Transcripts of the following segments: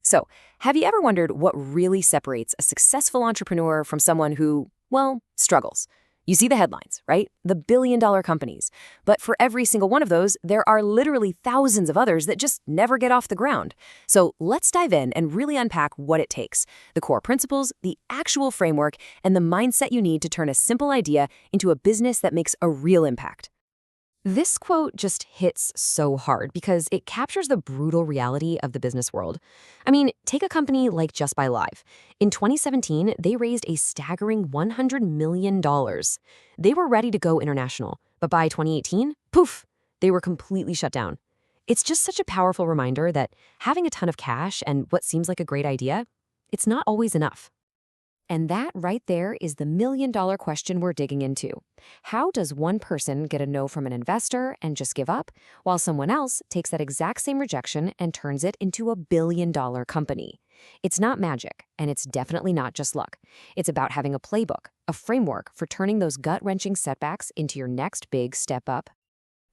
So, have you ever wondered what really separates a successful entrepreneur from someone who, well, struggles? You see the headlines, right? The billion-dollar companies. But for every single one of those, there are literally thousands of others that just never get off the ground. So let's dive in and really unpack what it takes, the core principles, the actual framework, and the mindset you need to turn a simple idea into a business that makes a real impact. This quote just hits so hard because it captures the brutal reality of the business world. I mean, take a company like Just Buy Live. In 2017, they raised a staggering $100 million. They were ready to go international, but by 2018, poof, they were completely shut down. It's just such a powerful reminder that having a ton of cash and what seems like a great idea, it's not always enough. And that right there is the million-dollar question we're digging into. How does one person get a no from an investor and just give up, while someone else takes that exact same rejection and turns it into a billion-dollar company? It's not magic, and it's definitely not just luck. It's about having a playbook, a framework for turning those gut-wrenching setbacks into your next big step up.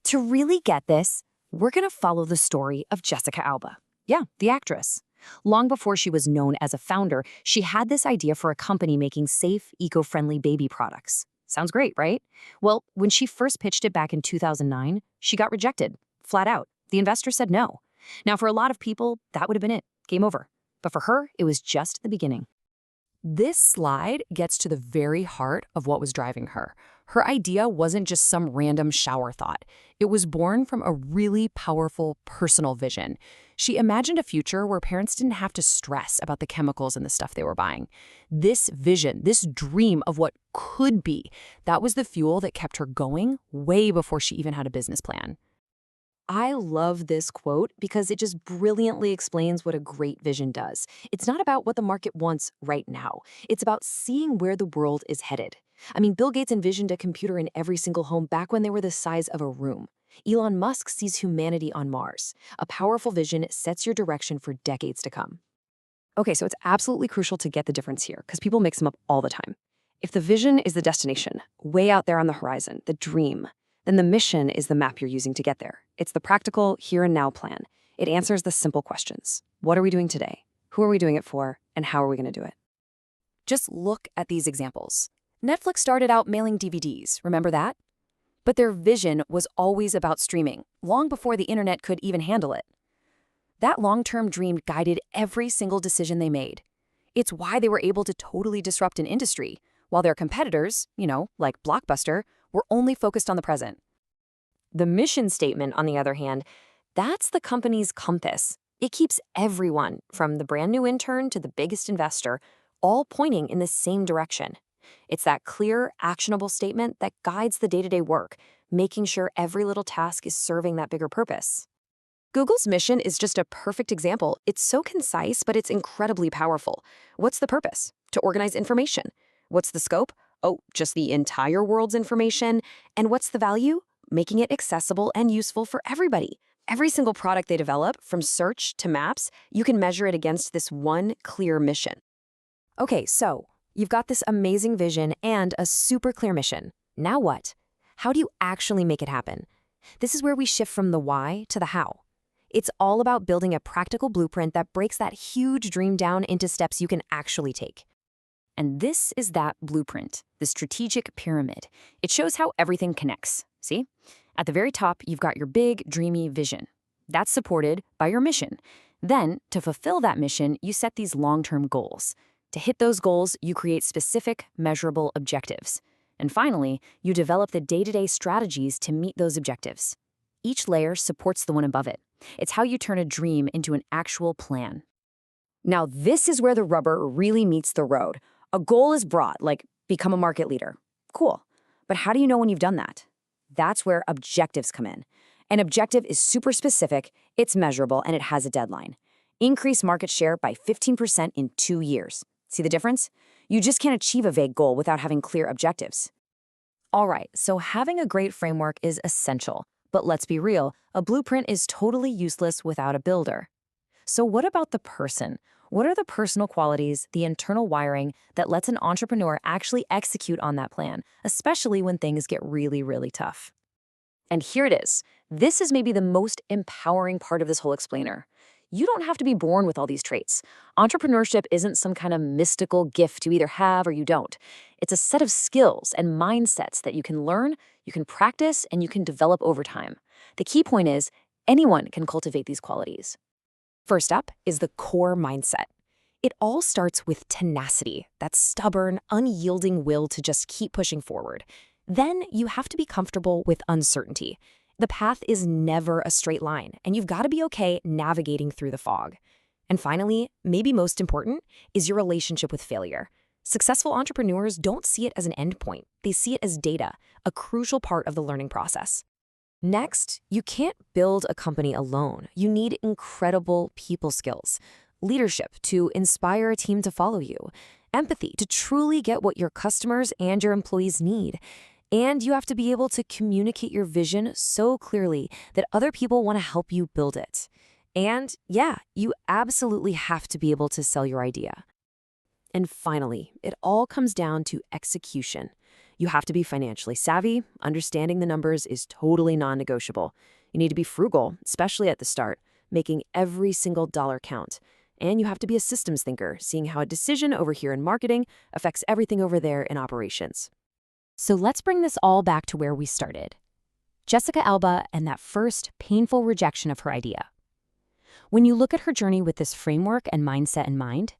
To really get this, we're going to follow the story of Jessica Alba. Yeah, the actress. Long before she was known as a founder, she had this idea for a company making safe, eco-friendly baby products. Sounds great, right? Well, when she first pitched it back in 2009, she got rejected, flat out. The investor said no. Now, for a lot of people, that would have been it. Game over. But for her, it was just the beginning. This slide gets to the very heart of what was driving her. Her idea wasn't just some random shower thought. It was born from a really powerful personal vision. She imagined a future where parents didn't have to stress about the chemicals and the stuff they were buying. This vision, this dream of what could be, that was the fuel that kept her going way before she even had a business plan. I love this quote because it just brilliantly explains what a great vision does. It's not about what the market wants right now. It's about seeing where the world is headed. I mean, Bill Gates envisioned a computer in every single home back when they were the size of a room. Elon Musk sees humanity on Mars. A powerful vision sets your direction for decades to come. Okay, so it's absolutely crucial to get the difference here because people mix them up all the time. If the vision is the destination, way out there on the horizon, the dream, then the mission is the map you're using to get there. It's the practical here and now plan. It answers the simple questions. What are we doing today? Who are we doing it for? And how are we going to do it? Just look at these examples. Netflix started out mailing DVDs, remember that? But their vision was always about streaming, long before the internet could even handle it. That long-term dream guided every single decision they made. It's why they were able to totally disrupt an industry, while their competitors, like Blockbuster, were only focused on the present. The mission statement, on the other hand, that's the company's compass. It keeps everyone, from the brand new intern to the biggest investor, all pointing in the same direction. It's that clear, actionable statement that guides the day-to-day work, making sure every little task is serving that bigger purpose. Google's mission is just a perfect example. It's so concise, but it's incredibly powerful. What's the purpose? To organize information. What's the scope? Oh, just the entire world's information. And what's the value? Making it accessible and useful for everybody. Every single product they develop, from search to maps, you can measure it against this one clear mission. Okay, so you've got this amazing vision and a super clear mission. Now what? How do you actually make it happen? This is where we shift from the why to the how. It's all about building a practical blueprint that breaks that huge dream down into steps you can actually take. And this is that blueprint, the strategic pyramid. It shows how everything connects, see? At the very top, you've got your big, dreamy vision. That's supported by your mission. Then, to fulfill that mission, you set these long-term goals. To hit those goals, you create specific, measurable objectives. And finally, you develop the day-to-day strategies to meet those objectives. Each layer supports the one above it. It's how you turn a dream into an actual plan. Now, this is where the rubber really meets the road. A goal is broad, like become a market leader. Cool. But how do you know when you've done that? That's where objectives come in. An objective is super specific, it's measurable, and it has a deadline. Increase market share by 15% in 2 years. See the difference? You just can't achieve a vague goal without having clear objectives. All right, so having a great framework is essential. But let's be real, a blueprint is totally useless without a builder. So what about the person? What are the personal qualities, the internal wiring that lets an entrepreneur actually execute on that plan, especially when things get really, really tough? And here it is. This is maybe the most empowering part of this whole explainer. You don't have to be born with all these traits. Entrepreneurship isn't some kind of mystical gift you either have or you don't. It's a set of skills and mindsets that you can learn, you can practice, and you can develop over time. The key point is anyone can cultivate these qualities. First up is the core mindset. It all starts with tenacity, that stubborn, unyielding will to just keep pushing forward. Then you have to be comfortable with uncertainty. The path is never a straight line, and you've got to be okay navigating through the fog. And finally, maybe most important, is your relationship with failure. Successful entrepreneurs don't see it as an endpoint. They see it as data, a crucial part of the learning process. Next, you can't build a company alone. You need incredible people skills. Leadership to inspire a team to follow you. Empathy to truly get what your customers and your employees need. And you have to be able to communicate your vision so clearly that other people want to help you build it. And yeah, you absolutely have to be able to sell your idea. And finally, it all comes down to execution. You have to be financially savvy. Understanding the numbers is totally non-negotiable. You need to be frugal, especially at the start, making every single dollar count. And you have to be a systems thinker, seeing how a decision over here in marketing affects everything over there in operations. So let's bring this all back to where we started. Jessica Alba and that first painful rejection of her idea. When you look at her journey with this framework and mindset in mind,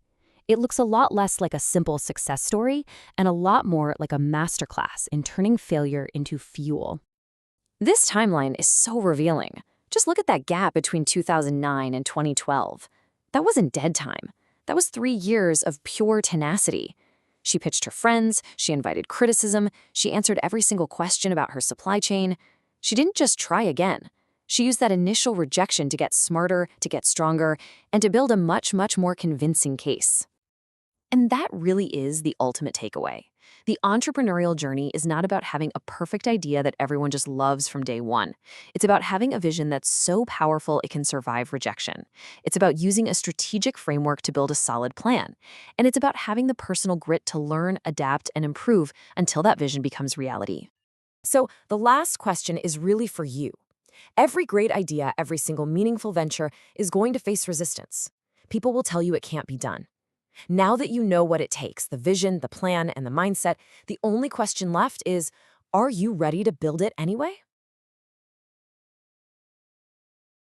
it looks a lot less like a simple success story and a lot more like a masterclass in turning failure into fuel. This timeline is so revealing. Just look at that gap between 2009 and 2012. That wasn't dead time. That was 3 years of pure tenacity. She pitched her friends, she invited criticism, she answered every single question about her supply chain. She didn't just try again. She used that initial rejection to get smarter, to get stronger, and to build a much, much more convincing case. And that really is the ultimate takeaway. The entrepreneurial journey is not about having a perfect idea that everyone just loves from day one. It's about having a vision that's so powerful it can survive rejection. It's about using a strategic framework to build a solid plan. And it's about having the personal grit to learn, adapt, and improve until that vision becomes reality. So the last question is really for you. Every great idea, every single meaningful venture is going to face resistance. People will tell you it can't be done. Now that you know what it takes, the vision, the plan, and the mindset, the only question left is, are you ready to build it anyway?